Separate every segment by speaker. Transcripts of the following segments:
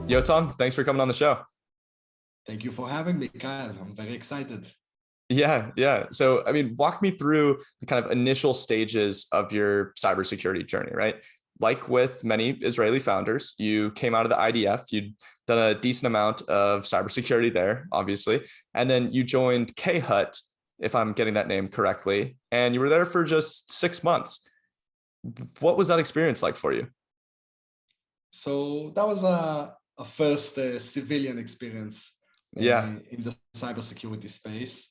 Speaker 1: Yotam, thanks for coming on the show.
Speaker 2: Thank you for having me, Kyle. I'm very excited.
Speaker 1: Yeah. So, walk me through the kind of initial stages of your cybersecurity journey, right? Like with many Israeli founders, you came out of the IDF, you'd done a decent amount of cybersecurity there, obviously, and then you joined K-Hut, if I'm getting that name correctly, and you were there for just 6 months. What was that experience like for you?
Speaker 2: So that was a first civilian experience
Speaker 1: Yeah,
Speaker 2: in the cybersecurity space.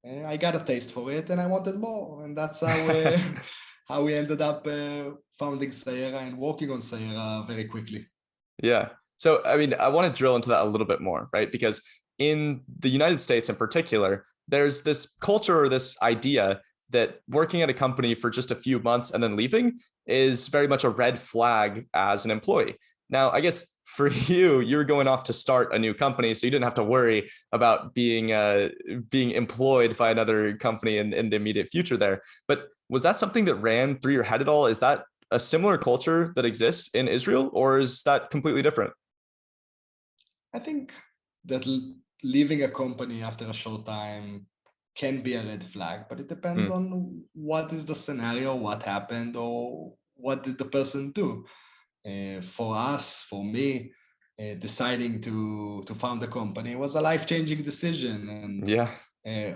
Speaker 2: I got a taste for it, and I wanted more, and that's how how we ended up founding Sayera and working on Sayera very quickly.
Speaker 1: Yeah. So, I want to drill into that a little bit more, right? Because in the United States in particular, there's this culture or this idea that working at a company for just a few months and then leaving is very much a red flag as an employee. Now, I guess for you were going off to start a new company, so you didn't have to worry about being employed by another company in the immediate future there. But was that something that ran through your head at all? Is that a similar culture that exists in Israel, or is that completely different?
Speaker 2: I think that leaving a company after a short time can be a red flag, but it depends
Speaker 1: Mm,
Speaker 2: on what is the scenario, what happened, or what did the person do. For us, for me, deciding to found a company was a life-changing decision. And
Speaker 1: yeah,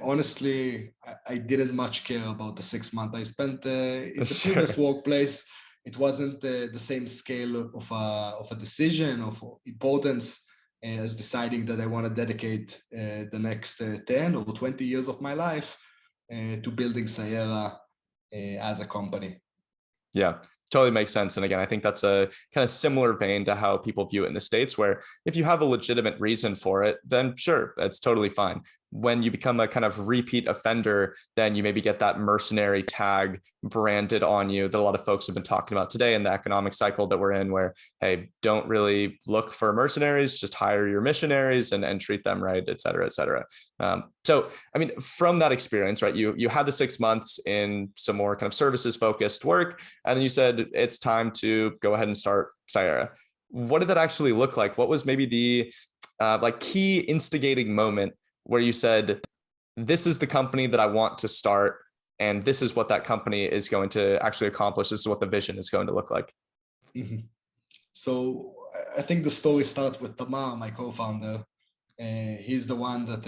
Speaker 2: honestly, I didn't much care about the 6 months I spent in the previous
Speaker 1: sure.
Speaker 2: workplace. It wasn't the same scale of a decision of importance as deciding that I want to dedicate the next 10 or 20 years of my life to building Sayera as a company.
Speaker 1: Yeah, totally makes sense. And again, I think that's a kind of similar vein to how people view it in the States, where if you have a legitimate reason for it, then sure, that's totally fine. When you become a kind of repeat offender, then you maybe get that mercenary tag branded on you that a lot of folks have been talking about today in the economic cycle that we're in, where, hey, don't really look for mercenaries, just hire your missionaries and treat them right, et cetera, et cetera. So, from that experience, right, you had the 6 months in some more kind of services focused work, and then you said it's time to go ahead and start Sayara. What did that actually look like? What was maybe the like key instigating moment where you said, this is the company that I want to start, and this is what that company is going to actually accomplish. This is what the vision is going to look like.
Speaker 2: Mhm. So I think the story starts with Tamar, my co-founder. He's the one that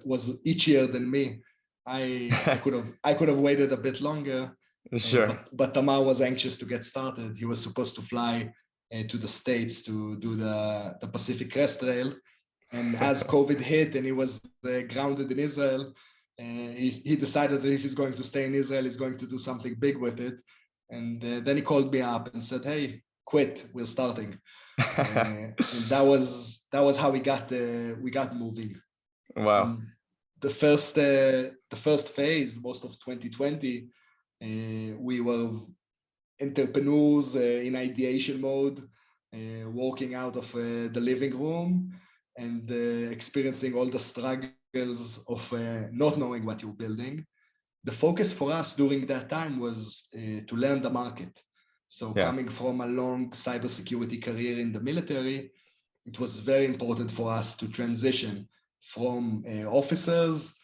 Speaker 2: was itchier than me. I could have waited a bit longer,
Speaker 1: Sure.
Speaker 2: but Tamar was anxious to get started. He was supposed to fly to the States to do the Pacific Crest Trail, and as COVID hit and he was grounded in Israel, he decided that if he's going to stay in Israel, he's going to do something big with it. And then he called me up and said, "Hey, quit. We're starting." And that was how we got moving.
Speaker 1: Wow.
Speaker 2: In the first phase, most of 2020, we were entrepreneurs in ideation mode, walking out of the living room and experiencing all the struggles of not knowing what you're building. The focus for us during that time was to learn the market. So
Speaker 1: Yeah.
Speaker 2: coming from a long cybersecurity career in the military, it was very important for us to transition from officers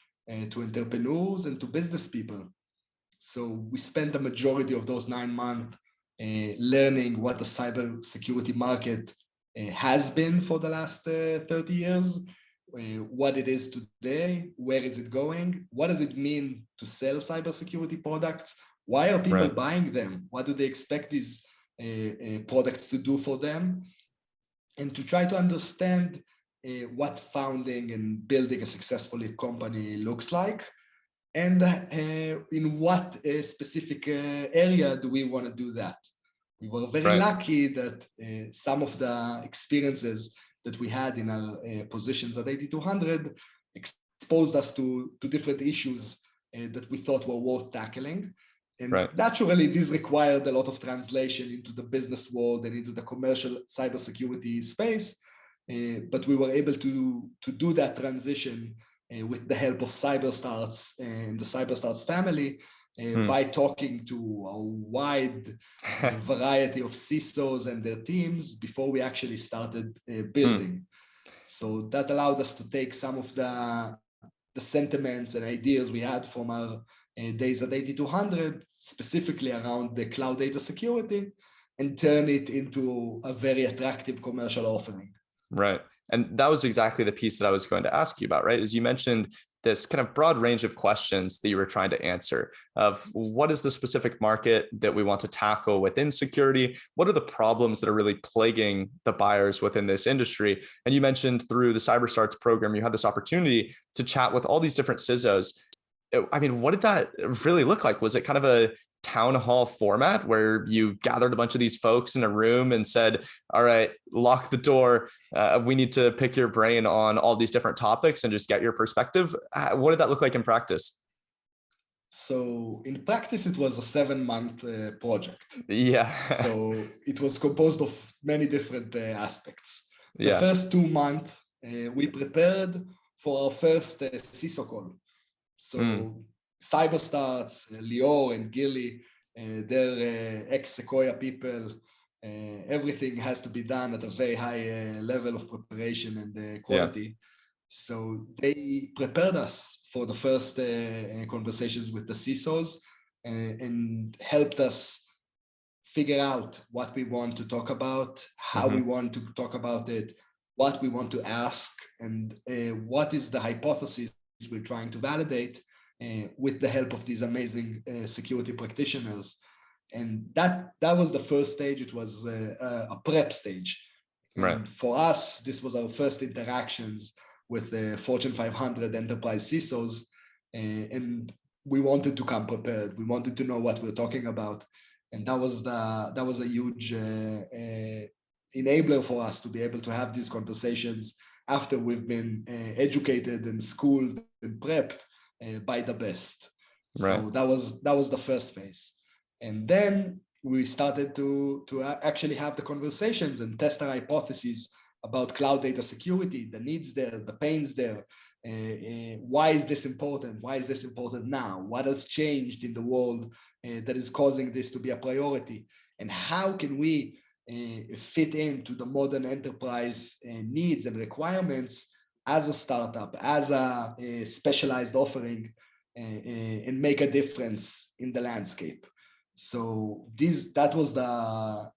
Speaker 2: to entrepreneurs and to business people. So we spent the majority of those 9 months learning what the cybersecurity market has been for the last 30 years, what it is today, where is it going, what does it mean to sell cybersecurity products, why are people
Speaker 1: Right.
Speaker 2: buying them, what do they expect these products to do for them, and to try to understand what founding and building a successful company looks like, and in what specific area do we want to do that. We were very
Speaker 1: Right.
Speaker 2: lucky that some of the experiences that we had in our positions at 8200 exposed us to different issues that we thought were worth tackling. And
Speaker 1: Right.
Speaker 2: naturally, this required a lot of translation into the business world and into the commercial cybersecurity space. But we were able to do that transition with the help of CyberStarts and the CyberStarts family, by talking to a wide variety of CISOs and their teams before we actually started building. So that allowed us to take some of the sentiments and ideas we had from our days at 8200, specifically around the cloud data security, and turn it into a very attractive commercial offering.
Speaker 1: Right. And that was exactly the piece that I was going to ask you about, right? As you mentioned, this kind of broad range of questions that you were trying to answer of what is the specific market that we want to tackle within security? What are the problems that are really plaguing the buyers within this industry? And you mentioned through the CyberStarts program, you had this opportunity to chat with all these different CISOs. I mean, what did that really look like? Was it kind of a town hall format where you gathered a bunch of these folks in a room and said, all right, lock the door. We need to pick your brain on all these different topics and just get your perspective. What did that look like in practice?
Speaker 2: So in practice, it was a 7-month project.
Speaker 1: Yeah.
Speaker 2: So it was composed of many different aspects. The
Speaker 1: Yeah.
Speaker 2: first 2 months, we prepared for our first CISO call. So CyberStarts, Lior and Gilly, they're ex-Sequoia people. Everything has to be done at a very high level of preparation and quality. Yeah. So they prepared us for the first conversations with the CISOs and helped us figure out what we want to talk about, how we want to talk about it, what we want to ask, and what is the hypothesis we're trying to validate with the help of these amazing security practitioners. And that was the first stage. It was a prep stage.
Speaker 1: Right.
Speaker 2: And for us, this was our first interactions with the Fortune 500 enterprise CISOs. And we wanted to come prepared. We wanted to know what we're talking about. And that was a huge enabler for us to be able to have these conversations after we've been educated and schooled and prepped by the best. Right. So that was the first phase. And then we started to actually have the conversations and test our hypotheses about cloud data security, the needs there, the pains there. Why is this important? Why is this important now? What has changed in the world that is causing this to be a priority? And how can we fit into the modern enterprise needs and requirements as a startup, as a specialized offering, and make a difference in the landscape? So that was the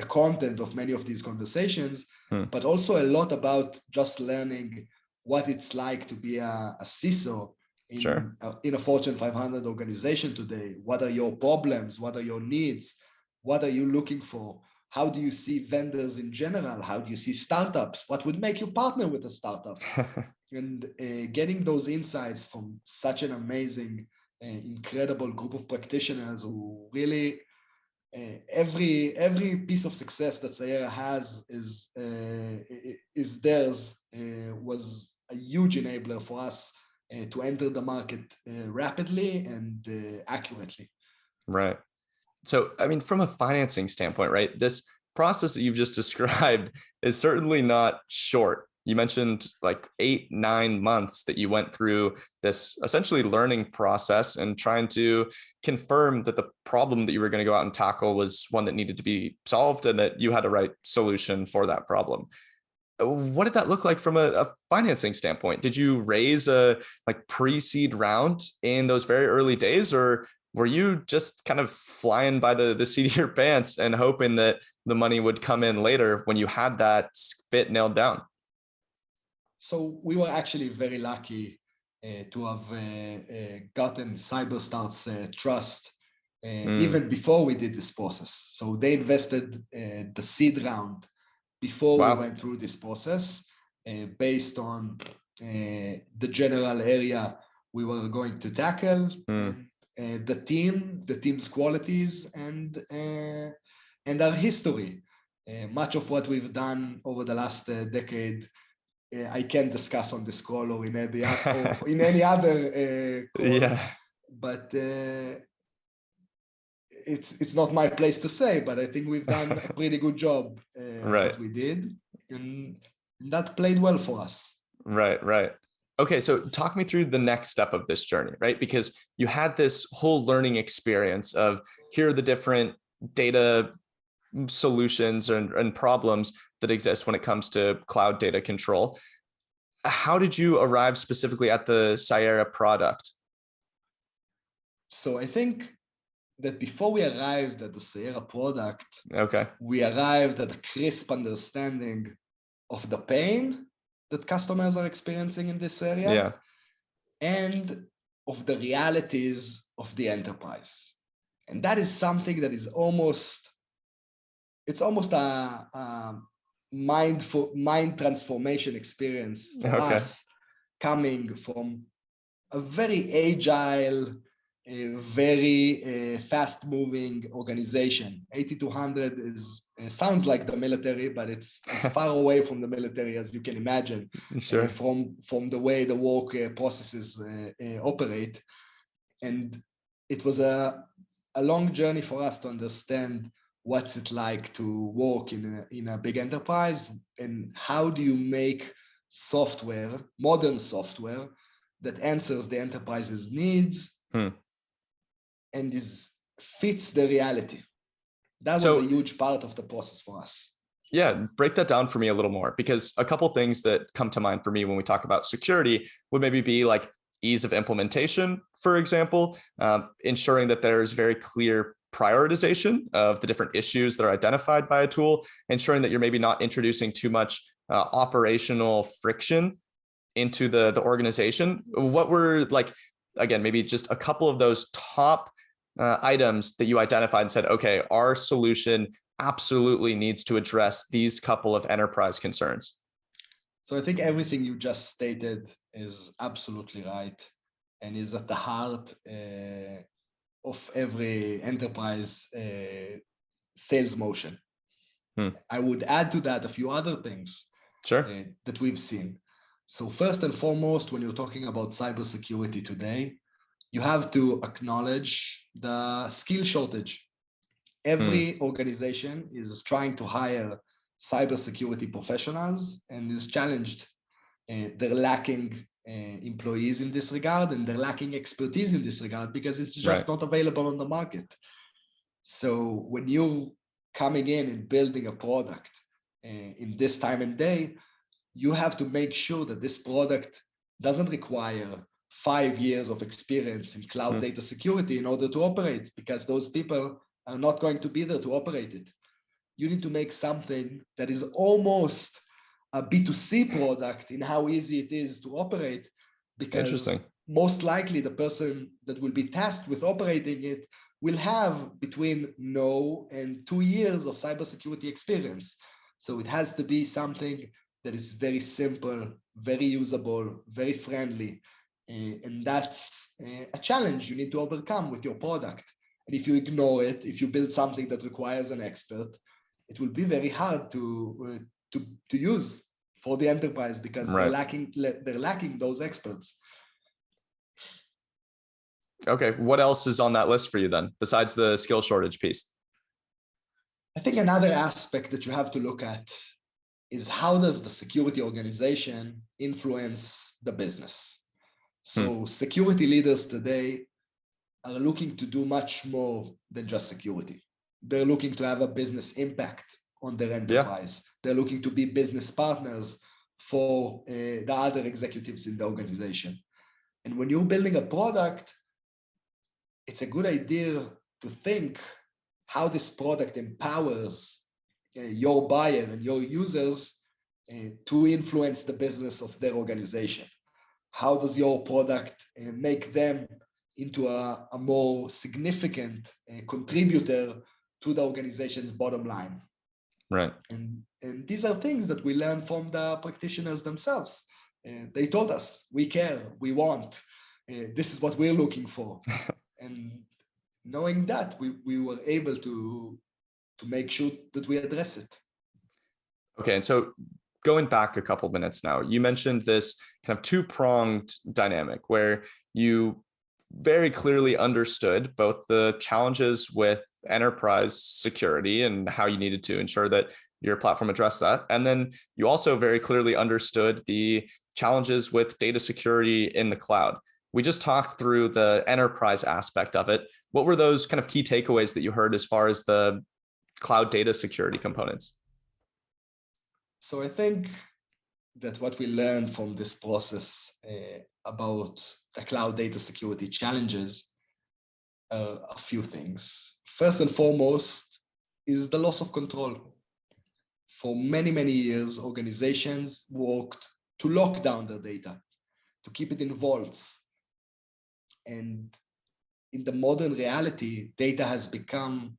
Speaker 2: content of many of these conversations, but also a lot about just learning what it's like to be a CISO in a Fortune 500 organization today. What are your problems? What are your needs? What are you looking for? How do you see vendors in general? How do you see startups? What would make you partner with a startup? And getting those insights from such an amazing, incredible group of practitioners who really every piece of success that Sayara has is theirs, was a huge enabler for us to enter the market rapidly and accurately.
Speaker 1: Right. So, I mean, from a financing standpoint, right, this process that you've just described is certainly not short. You mentioned like 8-9 months that you went through this essentially learning process and trying to confirm that the problem that you were going to go out and tackle was one that needed to be solved and that you had a right solution for that problem. What did that look like from a financing standpoint? Did you raise a pre-seed round in those very early days, or were you just kind of flying by the seat of your pants and hoping that the money would come in later when you had that fit nailed down?
Speaker 2: So we were actually very lucky to have gotten CyberStart's trust even before we did this process. So they invested the seed round before we went through this process based on the general area we were going to tackle, and the team's qualities, and our history. Much of what we've done over the last decade, I can't discuss on this call or in any other call. Yeah. But it's not my place to say, but I think we've done a pretty good job what we did, and that played well for us.
Speaker 1: Right. Okay, so talk me through the next step of this journey, right? Because you had this whole learning experience of here are the different data solutions and problems that exist when it comes to cloud data control. How did you arrive specifically at the Cyera product?
Speaker 2: So I think that before we arrived at the Sayara product,
Speaker 1: Okay.
Speaker 2: we arrived at a crisp understanding of the pain that customers are experiencing in this area
Speaker 1: Yeah.
Speaker 2: and of the realities of the enterprise. And that is something that is almost, it's almost a mind transformation experience for
Speaker 1: Okay.
Speaker 2: us coming from a very agile, a very fast-moving organization. 8200 is sounds like the military, but it's as far away from the military as you can imagine
Speaker 1: Sure.
Speaker 2: from the way the work processes operate. And it was a long journey for us to understand what's it like to work in a big enterprise and how do you make software, modern software, that answers the enterprise's needs
Speaker 1: Hmm.
Speaker 2: and fits the reality. That was a
Speaker 1: So
Speaker 2: huge part of the process for us.
Speaker 1: yeah, break that down for me a little more because a couple things that come to mind for me when we talk about security would maybe be like ease of implementation, for example, ensuring that there's very clear prioritization of the different issues that are identified by a tool, ensuring that you're maybe not introducing too much operational friction into the organization. What were like, again, maybe just a couple of those top items that you identified and said, okay, our solution absolutely needs to address these couple of enterprise concerns?
Speaker 2: So I think everything you just stated is absolutely right and is at the heart of every enterprise sales motion.
Speaker 1: Hmm.
Speaker 2: I would add to that a few other things
Speaker 1: Sure.
Speaker 2: that we've seen. So first and foremost, when you're talking about cybersecurity today, you have to acknowledge the skill shortage.
Speaker 1: Hmm.
Speaker 2: Every organization is trying to hire cybersecurity professionals and is challenged. They're lacking employees in this regard and they're lacking expertise in this regard because it's
Speaker 1: Right.
Speaker 2: just not available on the market. So when you're coming in and building a product in this time and day, you have to make sure that this product doesn't require 5 years of experience in cloud
Speaker 1: Hmm.
Speaker 2: data security in order to operate, because those people are not going to be there to operate it. You need to make something that is almost a B2C product in how easy it is to operate, because
Speaker 1: Interesting.
Speaker 2: most likely the person that will be tasked with operating it will have between no and 2 years of cybersecurity experience. So it has to be something that is very simple, very usable, very friendly. And that's a challenge you need to overcome with your product. And if you ignore it, if you build something that requires an expert, it will be very hard to use for the enterprise because
Speaker 1: Right.
Speaker 2: they're lacking those experts.
Speaker 1: Okay. What else is on that list for you then, besides the skill shortage piece?
Speaker 2: I think another aspect that you have to look at is how does the security organization influence the business?
Speaker 1: Hmm.
Speaker 2: So security leaders today are looking to do much more than just security. They're looking to have a business impact on their
Speaker 1: Yeah.
Speaker 2: enterprise. They're looking to be business partners for the other executives in the organization. And when you're building a product, it's a good idea to think how this product empowers your buyer and your users to influence the business of their organization. How does your product make them into a more significant contributor to the organization's bottom line?
Speaker 1: Right.
Speaker 2: And these are things that we learn from the practitioners themselves. They told us, we care, we want, this is what we're looking for. And knowing that, we were able to make sure that we address it.
Speaker 1: Okay. And so going back a couple minutes now, you mentioned this kind of two-pronged dynamic where you very clearly understood both the challenges with enterprise security and how you needed to ensure that your platform addressed that. And then you also very clearly understood the challenges with data security in the cloud. We just talked through the enterprise aspect of it. What were those kind of key takeaways that you heard as far as the cloud data security components?
Speaker 2: So I think that what we learned from this process about the cloud data security challenges are a few things. First and foremost is the loss of control. For many, many years, organizations worked to lock down their data, to keep it in vaults. And in the modern reality, data has become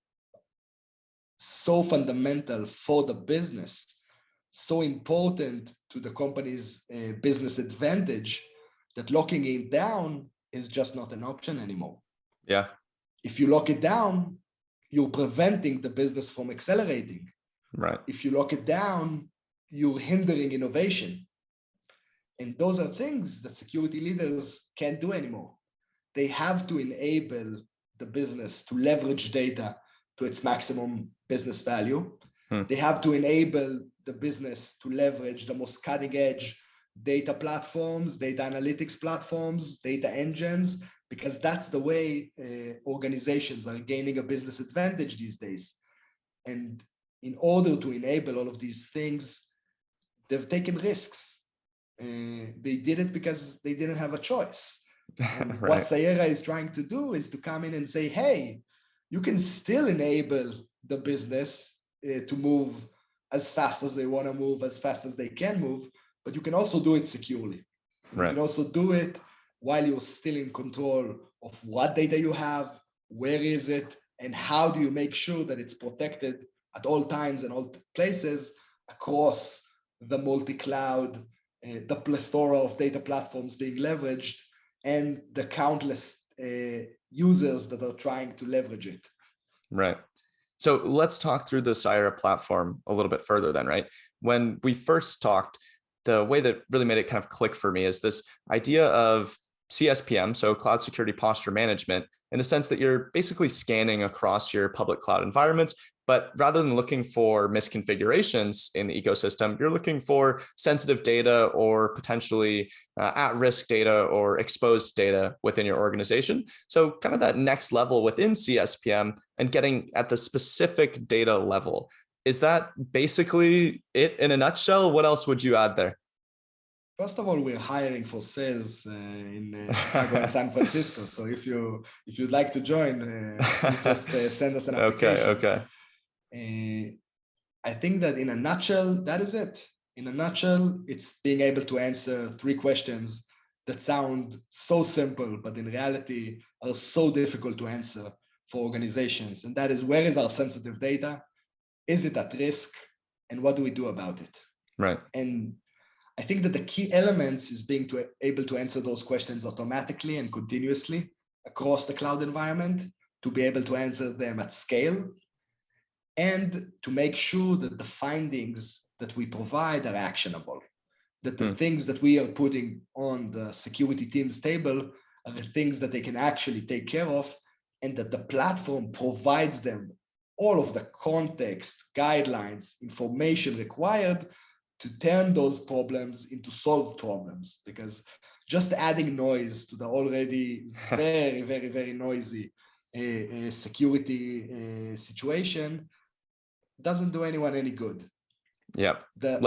Speaker 2: so fundamental for the business, so important to the company's business advantage, that locking it down is just not an option anymore.
Speaker 1: Yeah.
Speaker 2: If you lock it down, you're preventing the business from accelerating.
Speaker 1: Right.
Speaker 2: If you lock it down, you're hindering innovation. And those are things that security leaders can't do anymore. They have to enable the business to leverage data to its maximum business value. They have to enable the business to leverage the most cutting edge data platforms, data analytics platforms, data engines, because that's the way organizations are gaining a business advantage these days. And in order to enable all of these things, they've taken risks. They did it because they didn't have a choice. And
Speaker 1: Right.
Speaker 2: what Sayera is trying to do is to come in and say, hey, you can still enable the business to move as fast as they want to move, as fast as they can move, but you can also do it securely.
Speaker 1: Right.
Speaker 2: You can also do it while you're still in control of what data you have, where is it, and how do you make sure that it's protected at all times and all places across the multi-cloud, the plethora of data platforms being leveraged, and the countless users that are trying to leverage it.
Speaker 1: Right. So let's talk through the Cyera platform a little bit further then, right? When we first talked, the way that really made it kind of click for me is this idea of CSPM, so Cloud Security Posture Management, in the sense that you're basically scanning across your public cloud environments, but rather than looking for misconfigurations in the ecosystem, you're looking for sensitive data or potentially at-risk data or exposed data within your organization. So kind of that next level within CSPM and getting at the specific data level. Is that basically it in a nutshell? What else would you add there?
Speaker 2: First of all, we're hiring for sales in Chicago and San Francisco. So if you'd like to join, please just send us an application.
Speaker 1: Okay.
Speaker 2: I think that in a nutshell, that is it. In a nutshell, it's being able to answer 3 questions that sound so simple, but in reality are so difficult to answer for organizations. And that is, where is our sensitive data? Is it at risk? And what do we do about it?
Speaker 1: Right.
Speaker 2: And I think that the key elements is being able to answer those questions automatically and continuously across the cloud environment, to be able to answer them at scale, and to make sure that the findings that we provide are actionable, that the things that we are putting on the security team's table are the things that they can actually take care of, and that the platform provides them all of the context, guidelines, information required to turn those problems into solved problems. Because just adding noise to the already very, very, very noisy security situation doesn't do anyone any good.
Speaker 1: Yeah.
Speaker 2: The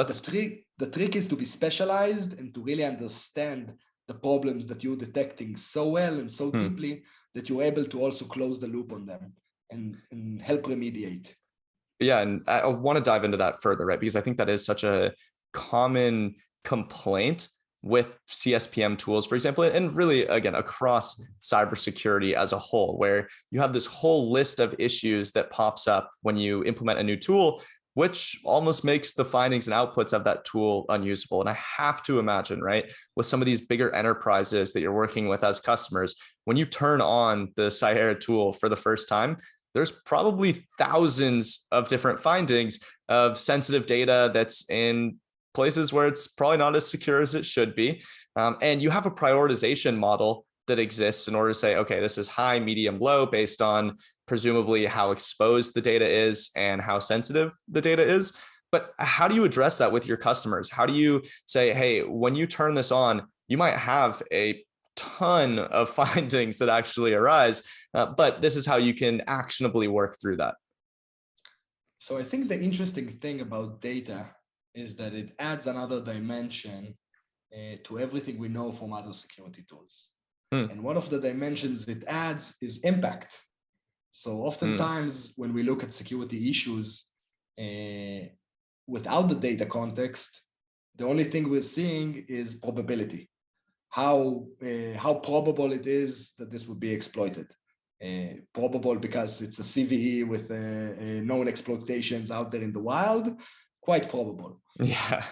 Speaker 2: trick is to be specialized and to really understand the problems that you're detecting so well and so deeply that you're able to also close the loop on them and help remediate.
Speaker 1: Yeah, and I want to dive into that further, right? Because I think that is such a common complaint with CSPM tools, for example, and really, again, across cybersecurity as a whole, where you have this whole list of issues that pops up when you implement a new tool, which almost makes the findings and outputs of that tool unusable. And I have to imagine, right, with some of these bigger enterprises that you're working with as customers, when you turn on the Cyera tool for the first time, there's probably thousands of different findings of sensitive data that's in places where it's probably not as secure as it should be. And you have a prioritization model that exists in order to say, okay, this is high, medium, low, based on presumably how exposed the data is and how sensitive the data is. But how do you address that with your customers? How do you say, hey, when you turn this on, you might have a ton of findings that actually arise, but this is how you can actionably work through that?
Speaker 2: So I think the interesting thing about data is that it adds another dimension to everything we know from other security tools. And one of the dimensions it adds is impact. So oftentimes when we look at security issues without the data context, the only thing we're seeing is probability. How probable it is that this would be exploited. Probable because it's a CVE with known exploitations out there in the wild, quite probable.
Speaker 1: Yeah.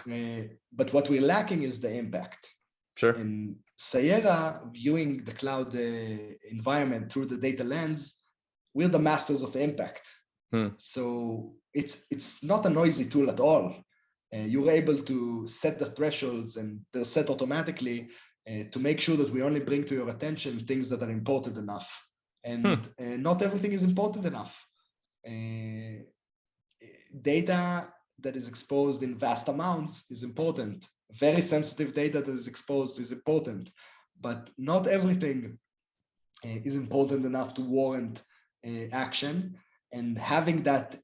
Speaker 2: But what we're lacking is the impact.
Speaker 1: Sure.
Speaker 2: And Sayera, viewing the cloud environment through the data lens, we're the masters of impact. So it's not a noisy tool at all. You're able to set the thresholds, and they're set automatically to make sure that we only bring to your attention things that are important enough. And not everything is important enough. Data that is exposed in vast amounts is important. Very sensitive data that is exposed is important, but not everything is important enough to warrant action. And having that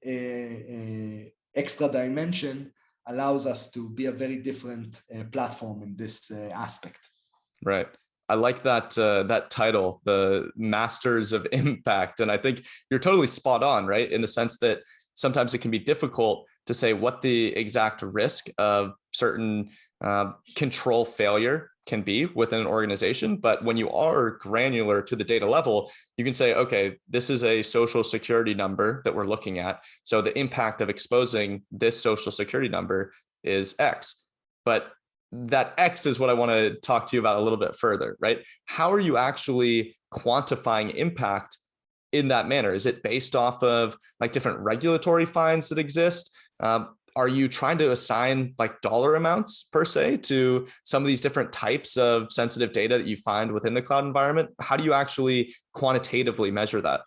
Speaker 2: extra dimension allows us to be a very different platform in this aspect.
Speaker 1: Right. I like that that title, the Masters of Impact. And I think you're totally spot on, right? In the sense that sometimes it can be difficult to say what the exact risk of certain control failure can be within an organization. But when you are granular to the data level, you can say, okay, this is a social security number that we're looking at. So the impact of exposing this social security number is X. But that X is what I want to talk to you about a little bit further, right? How are you actually quantifying impact in that manner? Is it based off of like different regulatory fines that exist? Are you trying to assign like dollar amounts per se to some of these different types of sensitive data that you find within the cloud environment? How do you actually quantitatively measure that?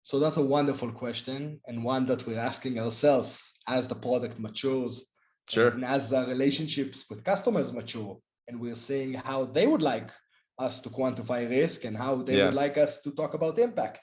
Speaker 2: So that's a wonderful question, and one that we're asking ourselves as the product matures.
Speaker 1: Sure.
Speaker 2: And as the relationships with customers mature, and we're seeing how they would like us to quantify risk and how they would like us to talk about impact.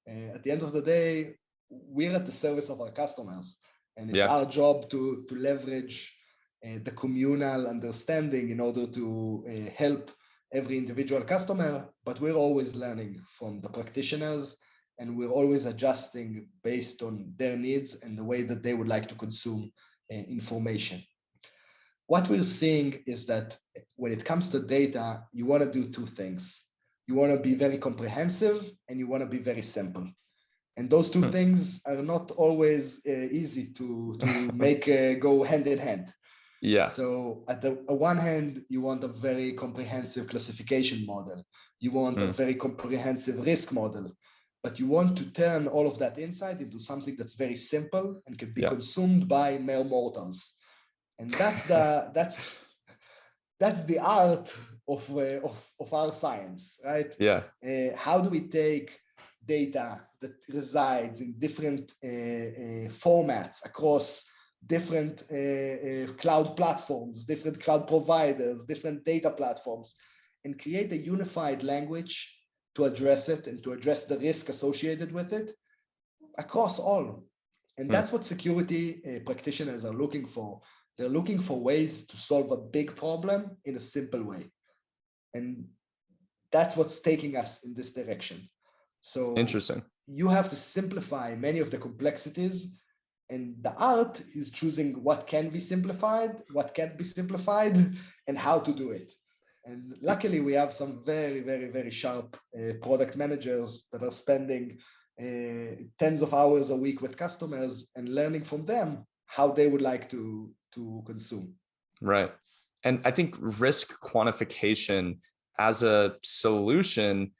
Speaker 2: At the end of the day, we're at the service of our customers, and it's our job to leverage the communal understanding in order to help every individual customer. But we're always learning from the practitioners, and we're always adjusting based on their needs and the way that they would like to consume information. What we're seeing is that when it comes to data, you want to do two things. You want to be very comprehensive, and you want to be very simple. And those two things are not always easy to make go hand in hand.
Speaker 1: Yeah.
Speaker 2: So at the one hand, you want a very comprehensive classification model. You want a very comprehensive risk model. But you want to turn all of that insight into something that's very simple and can be consumed by mere mortals. And that's the art of our science, right?
Speaker 1: Yeah.
Speaker 2: How do we take data that resides in different formats across different cloud platforms, different cloud providers, different data platforms, and create a unified language to address it and to address the risk associated with it across all. And that's what security practitioners are looking for. They're looking for ways to solve a big problem in a simple way. And that's what's taking us in this direction. So
Speaker 1: interesting.
Speaker 2: You have to simplify many of the complexities, and the art is choosing what can be simplified, what can't be simplified, and how to do it. And luckily, we have some very, very, very sharp product managers that are spending tens of hours a week with customers and learning from them how they would like to consume.
Speaker 1: Right. And I think risk quantification as a solution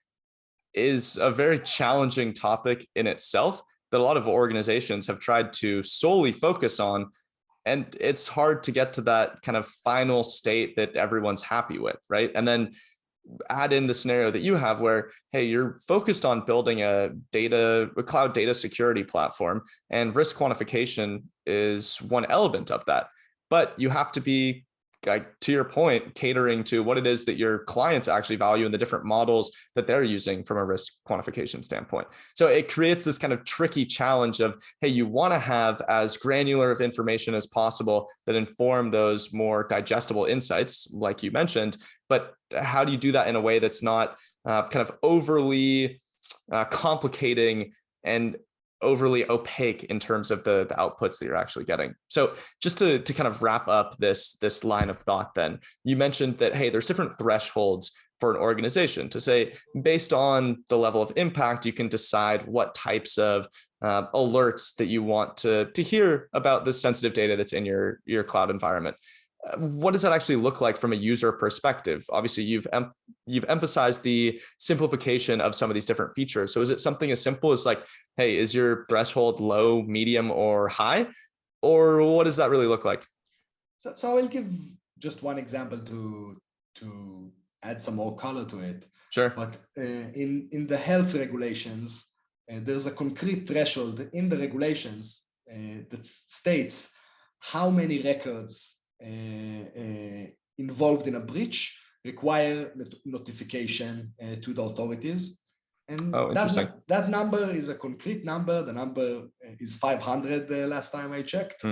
Speaker 1: is a very challenging topic in itself that a lot of organizations have tried to solely focus on. And it's hard to get to that kind of final state that everyone's happy with, right? And then add in the scenario that you have where, hey, you're focused on building a cloud data security platform, and risk quantification is one element of that. But you have to be, like, to your point, catering to what it is that your clients actually value and the different models that they're using from a risk quantification standpoint. So it creates this kind of tricky challenge of, hey, you want to have as granular of information as possible that inform those more digestible insights, like you mentioned, but how do you do that in a way that's not kind of overly complicating and overly opaque in terms of the outputs that you're actually getting? So just to kind of wrap up this line of thought, then you mentioned that, hey, there's different thresholds for an organization to say, based on the level of impact, you can decide what types of alerts that you want to hear about the sensitive data that's in your cloud environment. What does that actually look like from a user perspective? Obviously, you've emphasized the simplification of some of these different features. So is it something as simple as like, hey, is your threshold low, medium, or high? Or what does that really look like?
Speaker 2: So I will give just one example to add some more color to it.
Speaker 1: Sure.
Speaker 2: But in the health regulations, there's a concrete threshold in the regulations that states how many records involved in a breach require notification to the authorities. And that number is a concrete number. The number is 500 last time I checked.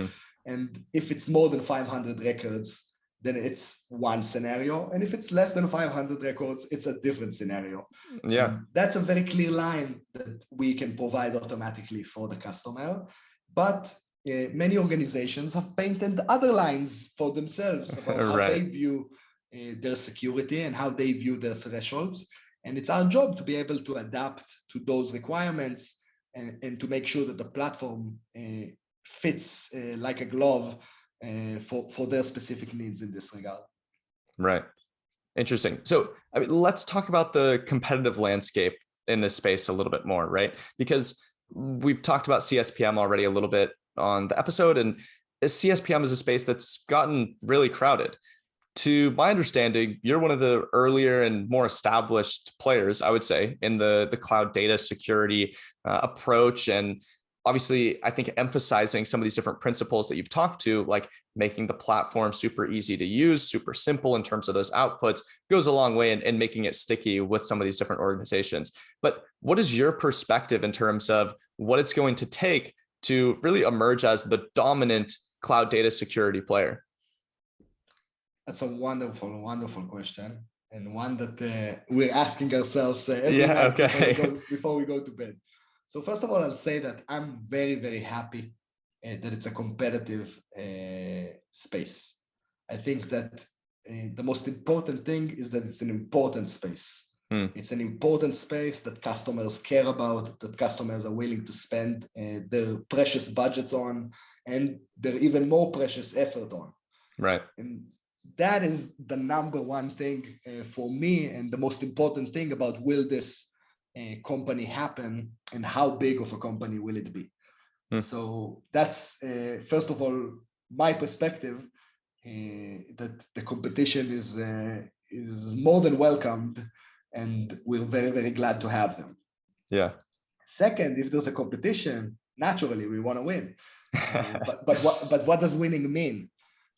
Speaker 2: And if it's more than 500 records, then it's one scenario. And if it's less than 500 records, it's a different scenario.
Speaker 1: Yeah.
Speaker 2: And that's a very clear line that we can provide automatically for the customer. But many organizations have painted other lines for themselves about how
Speaker 1: right.
Speaker 2: they view their security and how they view their thresholds. And it's our job to be able to adapt to those requirements and to make sure that the platform fits like a glove for their specific needs in this regard.
Speaker 1: Right. Interesting. So I mean, let's talk about the competitive landscape in this space a little bit more, right? Because we've talked about CSPM already a little bit on the episode, and CSPM is a space that's gotten really crowded. To my understanding, you're one of the earlier and more established players, I would say, in the cloud data security approach. And obviously, I think emphasizing some of these different principles that you've talked to, like making the platform super easy to use, super simple in terms of those outputs, goes a long way in making it sticky with some of these different organizations. But what is your perspective in terms of what it's going to take to really emerge as the dominant cloud data security player?
Speaker 2: That's a wonderful, wonderful question, and one that we're asking ourselves every night before we go to bed. So first of all, I'll say that I'm very, very happy that it's a competitive space. I think that the most important thing is that it's an important space. It's an important space that customers care about, that customers are willing to spend their precious budgets on, and their even more precious effort on.
Speaker 1: Right.
Speaker 2: And that is the number one thing for me, and the most important thing about will this company happen and how big of a company will it be. So that's first of all my perspective, that the competition is more than welcomed, and we're very, very glad to have them.
Speaker 1: Yeah.
Speaker 2: Second, if there's a competition, naturally we want to win. But what does winning mean?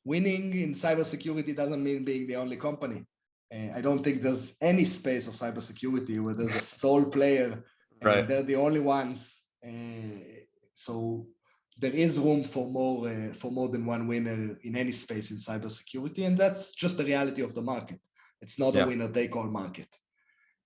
Speaker 2: Winning in cybersecurity doesn't mean being the only company. I don't think there's any space of cybersecurity where there's a sole player and they're the only ones. So there is room for more than one winner in any space in cybersecurity, and that's just the reality of the market. It's not a winner-take-all market.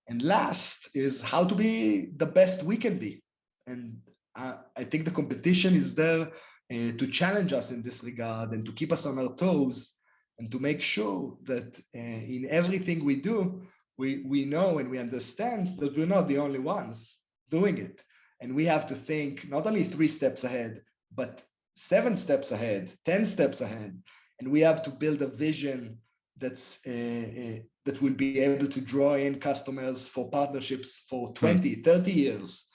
Speaker 2: And last is how to be the best we can be. And I think the competition is there to challenge us in this regard and to keep us on our toes, and to make sure that in everything we do, we know and we understand that we're not the only ones doing it. And we have to think not only 3 steps ahead, but 7 steps ahead, 10 steps ahead. And we have to build a vision that will be able to draw in customers for partnerships for 20, 30 years.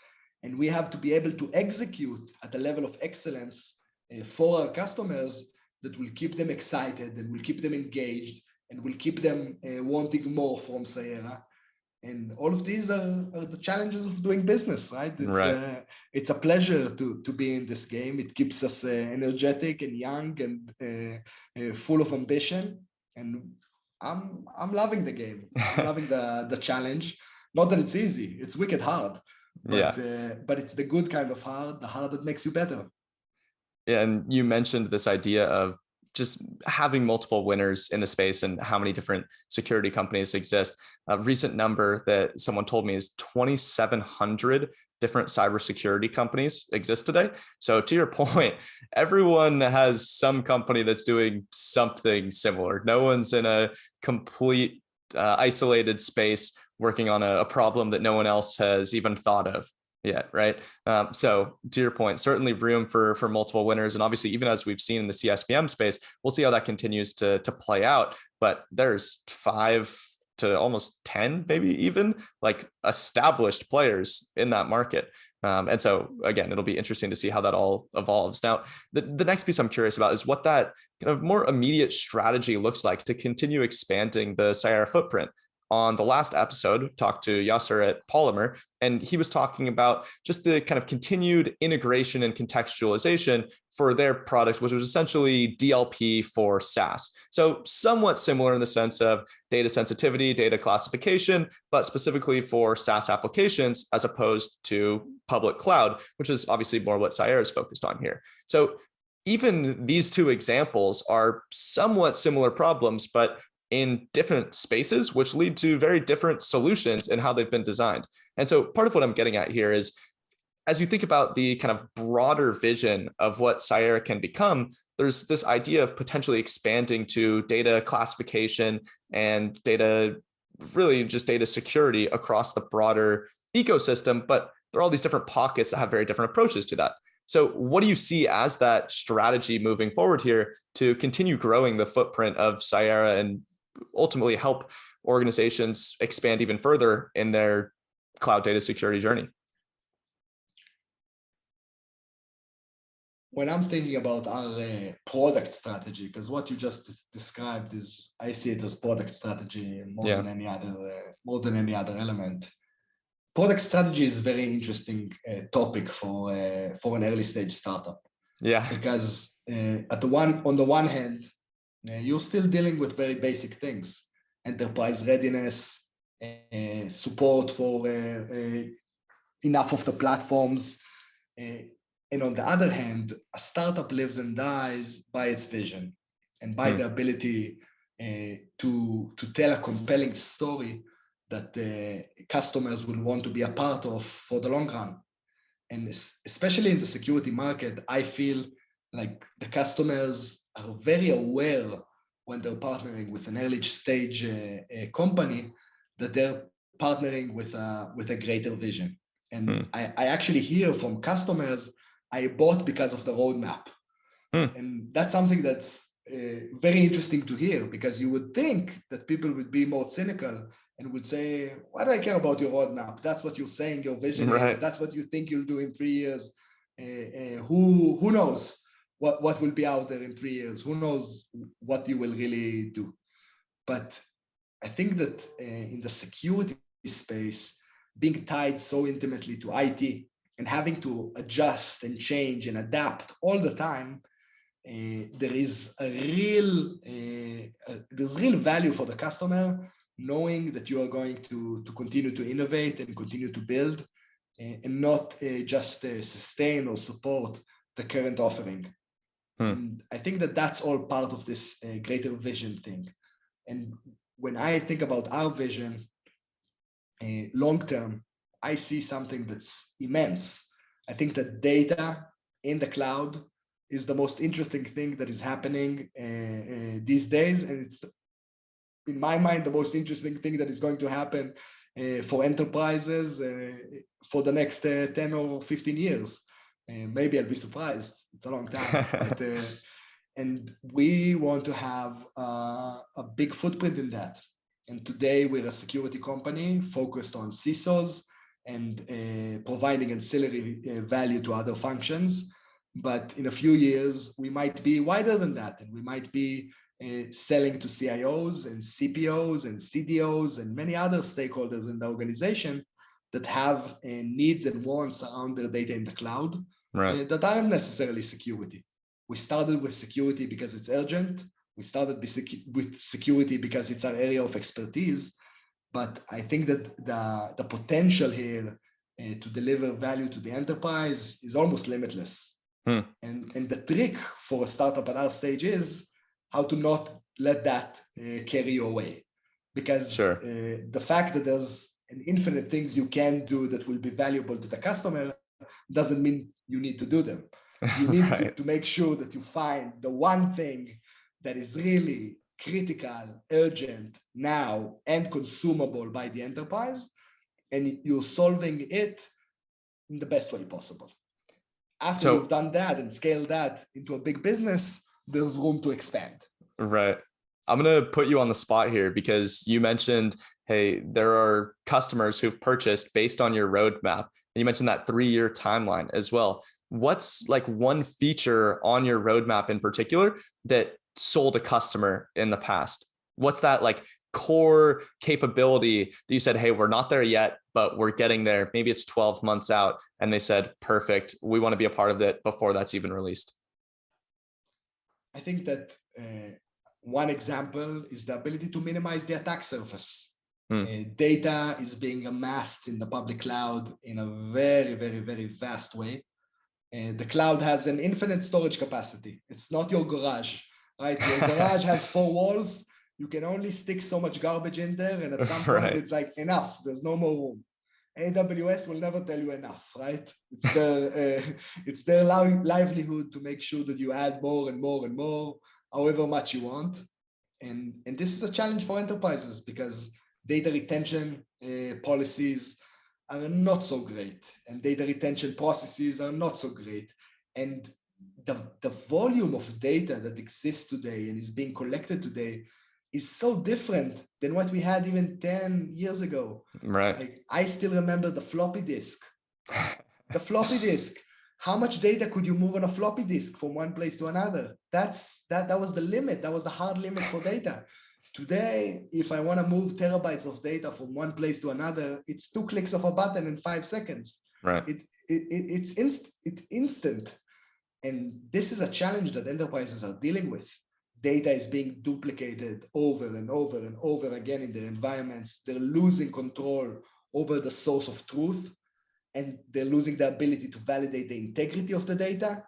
Speaker 2: And we have to be able to execute at a level of excellence for our customers that will keep them excited and will keep them engaged and will keep them wanting more from Sayera. And all of these are the challenges of doing business, right?
Speaker 1: Right.
Speaker 2: It's a pleasure to be in this game. It keeps us energetic and young and full of ambition. And I'm loving the game. I'm loving the challenge. Not that it's easy; it's wicked hard,
Speaker 1: Yeah.
Speaker 2: but it's the good kind of hard, the hard that makes you better.
Speaker 1: Yeah, and you mentioned this idea of just having multiple winners in the space and how many different security companies exist. A recent number that someone told me is 2,700 different cybersecurity companies exist today. So to your point, everyone has some company that's doing something similar. No one's in a complete isolated space working on a problem that no one else has even thought of yet, right? So to your point, certainly room for multiple winners, and obviously even as we've seen in the CSPM space, we'll see how that continues to play out. But there's 5 to almost 10, maybe even like established players in that market. And so again, it'll be interesting to see how that all evolves. Now, the next piece I'm curious about is what that kind of more immediate strategy looks like to continue expanding the Cyera footprint. On the last episode, talked to Yasser at Polymer, and he was talking about just the kind of continued integration and contextualization for their product, which was essentially DLP for SaaS. So somewhat similar in the sense of data sensitivity, data classification, but specifically for SaaS applications as opposed to public cloud, which is obviously more what Cyera is focused on here. So even these two examples are somewhat similar problems, but in different spaces, which lead to very different solutions in how they've been designed. And so part of what I'm getting at here is, as you think about the kind of broader vision of what Cyera can become, there's this idea of potentially expanding to data classification and data, really just data security across the broader ecosystem. But there are all these different pockets that have very different approaches to that. So what do you see as that strategy moving forward here to continue growing the footprint of Cyera and ultimately help organizations expand even further in their cloud data security journey?
Speaker 2: When I'm thinking about our product strategy, because what you just described is, I see it as product strategy more than any other element. Product strategy is a very interesting topic for an early stage startup.
Speaker 1: Yeah.
Speaker 2: Because on the one hand, you're still dealing with very basic things: enterprise readiness, support for enough of the platforms. And on the other hand, a startup lives and dies by its vision and by the ability to tell a compelling story that customers will want to be a part of for the long run. And especially in the security market, I feel like the customers are very aware when they're partnering with an early stage company that they're partnering with a greater vision. And I actually hear from customers, I bought because of the roadmap. And that's something that's very interesting to hear, because you would think that people would be more cynical and would say, why do I care about your roadmap? That's what you're saying your vision is. That's what you think you'll do in 3 years. Who knows what will be out there in 3 years? Who knows what you will really do? But I think that in the security space, being tied so intimately to IT and having to adjust and change and adapt all the time, there's real value for the customer knowing that you are going to continue to innovate and continue to build, and not just sustain or support the current offering. And I think that that's all part of this greater vision thing. And when I think about our vision, long term, I see something that's immense. I think that data in the cloud is the most interesting thing that is happening these days. And it's, in my mind, the most interesting thing that is going to happen for enterprises for the next 10 or 15 years. Maybe I'll be surprised. It's a long time. But, and we want to have a big footprint in that. And today we're a security company focused on CISOs and providing ancillary value to other functions. But in a few years, we might be wider than that, and we might be selling to CIOs and CPOs and CDOs and many other stakeholders in the organization that have needs and wants around their data in the cloud
Speaker 1: Right.
Speaker 2: that aren't necessarily security. We started with security because it's urgent. We started with security because it's our area of expertise. But I think that the potential here to deliver value to the enterprise is almost limitless. And the trick for a startup at our stage is how to not let that carry you away. Because
Speaker 1: Sure.
Speaker 2: the fact that there's an infinite things you can do that will be valuable to the customer doesn't mean you need to do them. You need
Speaker 1: Right.
Speaker 2: to make sure that you find the one thing that is really critical, urgent now, and consumable by the enterprise, and you're solving it in the best way possible. After
Speaker 1: So
Speaker 2: you've done that and scaled that into a big business, there's room to expand.
Speaker 1: right. I'm going to put you on the spot here because you mentioned, hey, there are customers who've purchased based on your roadmap. And you mentioned that 3-year timeline as well. What's like one feature on your roadmap in particular that sold a customer in the past? What's that like core capability that you said, hey, we're not there yet, but we're getting there. Maybe it's 12 months out. And they said, perfect. We want to be a part of it before that's even released.
Speaker 2: I think that one example is the ability to minimize the attack surface. Data is being amassed in the public cloud in a very, very, very vast way. The cloud has an infinite storage capacity. It's not your garage, right? Your garage has 4 walls. You can only stick so much garbage in there. And at some point,
Speaker 1: Right.
Speaker 2: it's like, enough. There's no more room. AWS will never tell you enough, right? It's their livelihood to make sure that you add more and more and more, however much you want. And this is a challenge for enterprises because data retention policies are not so great, and data retention processes are not so great. And the volume of data that exists today and is being collected today is so different than what we had even 10 years ago.
Speaker 1: Right.
Speaker 2: I still remember the floppy disk. The floppy disk. How much data could you move on a floppy disk from one place to another? That was the limit. That was the hard limit for data. Today, if I want to move terabytes of data from one place to another, it's 2 clicks of a button in 5 seconds.
Speaker 1: Right.
Speaker 2: It's instant. And this is a challenge that enterprises are dealing with. Data is being duplicated over and over and over again in their environments. They're losing control over the source of truth, and they're losing the ability to validate the integrity of the data,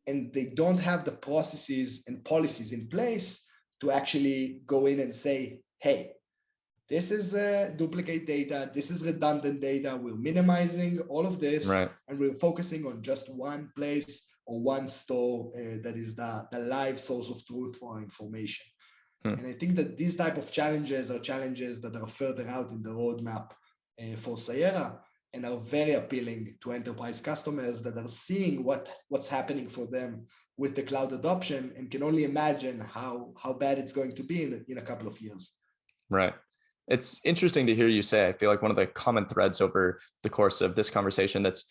Speaker 2: and they don't have the processes and policies in place to actually go in and say, hey, this is duplicate data, this is redundant data, we're minimizing all of this,
Speaker 1: Right.
Speaker 2: and we're focusing on just one place or one store that is the live source of truth for our information. And I think that these type of challenges are challenges that are further out in the roadmap for Sayera, and are very appealing to enterprise customers that are seeing what's happening for them with the cloud adoption, and can only imagine how bad it's going to be in a couple of years.
Speaker 1: Right. It's interesting to hear you say, I feel like one of the common threads over the course of this conversation that's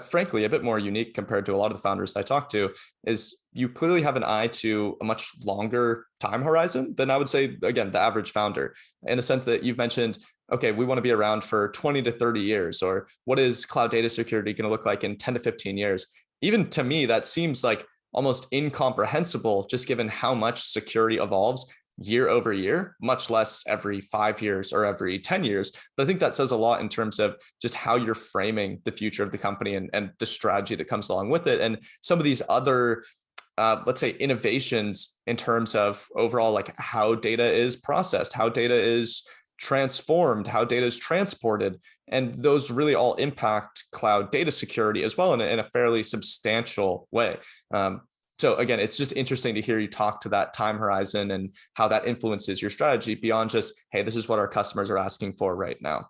Speaker 1: frankly a bit more unique compared to a lot of the founders I talk to is you clearly have an eye to a much longer time horizon than I would say, again, the average founder, in the sense that you've mentioned, okay, we want to be around for 20 to 30 years, or what is cloud data security going to look like in 10 to 15 years? Even to me, that seems like almost incomprehensible, just given how much security evolves year over year, much less every 5 years or every 10 years. But I think that says a lot in terms of just how you're framing the future of the company and the strategy that comes along with it. And some of these other, let's say, innovations in terms of overall, like how data is processed, how data is transformed, how data is transported. And those really all impact cloud data security as well in a fairly substantial way. So again, it's just interesting to hear you talk to that time horizon and how that influences your strategy beyond just, hey, this is what our customers are asking for right now.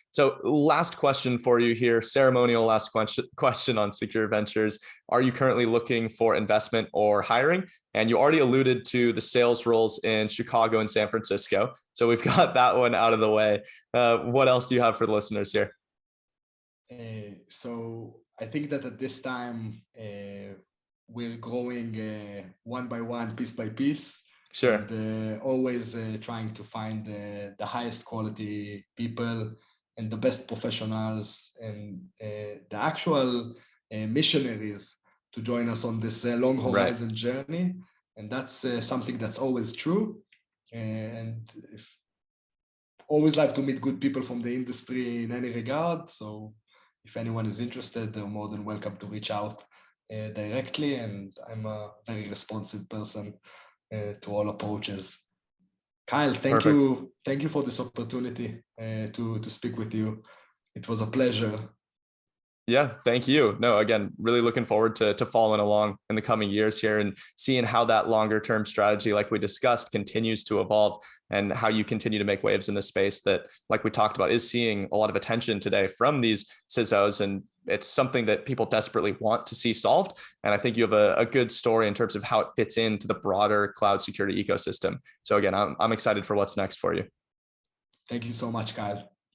Speaker 1: So last question for you here, ceremonial last question on Secure Ventures. Are you currently looking for investment or hiring? And you already alluded to the sales roles in Chicago and San Francisco. So we've got that one out of the way. What else do you have for the listeners here?
Speaker 2: So I think that at this time, we're growing one by one, piece by piece.
Speaker 1: Sure.
Speaker 2: and always trying to find the highest quality people and the best professionals and the actual missionaries to join us on this long
Speaker 1: Right.
Speaker 2: horizon journey. And that's something that's always true. And if, always like to meet good people from the industry in any regard. So if anyone is interested, they're more than welcome to reach out directly. And I'm a very responsive person to all approaches. Kyle,
Speaker 1: Perfect.
Speaker 2: thank you for this opportunity to speak with you. It was a pleasure.
Speaker 1: Yeah, thank you. No, again, really looking forward to following along in the coming years here and seeing how that longer term strategy, like we discussed, continues to evolve and how you continue to make waves in the space that, like we talked about, is seeing a lot of attention today from these CISOs. And it's something that people desperately want to see solved. And I think you have a good story in terms of how it fits into the broader cloud security ecosystem. So again, I'm excited for what's next for you.
Speaker 2: Thank you so much, Kyle.